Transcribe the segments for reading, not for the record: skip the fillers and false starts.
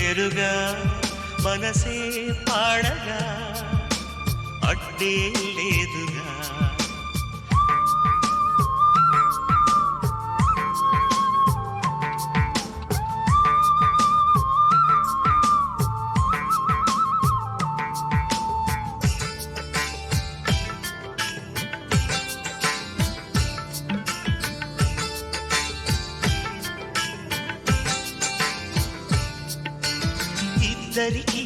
వేరుగా మనసే పాడగా అడ్డే లేదుగా. ఇద్దరికి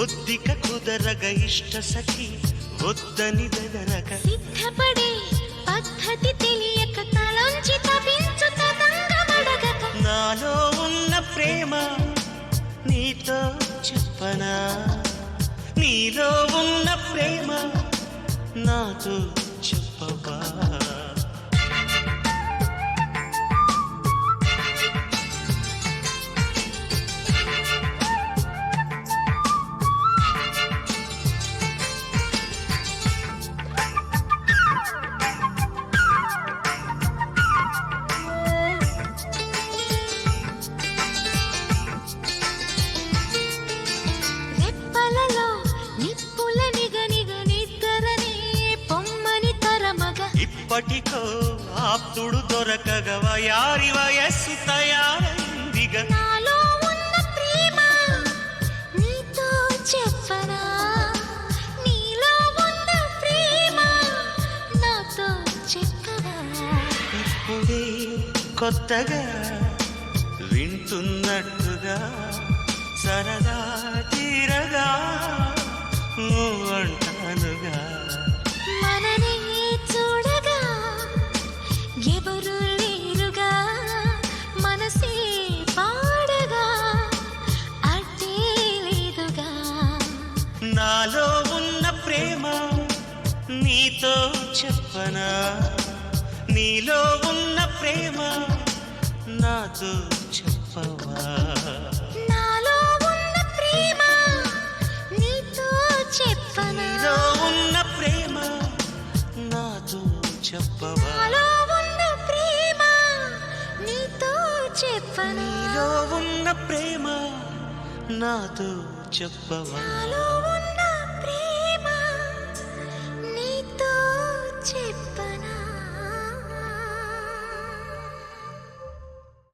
ఒద్దిక కుదరగ ఇష్ట సఖి వద్దని బెదరగ సిద్ధపడే పద్ధతి తెలియక తలంచి తపించు తతంగమడగక నాలో ఉన్న ప్రేమ నీతో చెప్పనా, నీలో ఉన్న ప్రేమ నాతో చెప్పవా. ఇప్పటికో ఆప్తుడు దొరకగవ యారి వయస్సు తయారైందిగా. నాలో ఉన్న ప్రేమ నీతో చెప్పనా, నీలో ఉన్న ప్రేమ నాతో చెప్పవా. ఇప్పుడే కొత్తగా వింటున్నట్టుగా సరదా తీరగా అంటానుగా. మననే చూడగా ఎవరు లేరుగా మనసే పాడగా అడ్డే లేదుగా. నాలో ఉన్న ప్రేమ నీతో చెప్పనా, నీలో ఉన్న ప్రేమ నాతో చెప్పవా. నాలో ఉన్న ప్రేమ నీతో చెప్పనా, నీలో ఉన్న ప్రేమ నాతో చెప్పవా. నాలో ఉన్న ప్రేమ నీతో చెప్పనా, నీలో ఉన్న ప్రేమ నాతో చెప్పవా. నాలో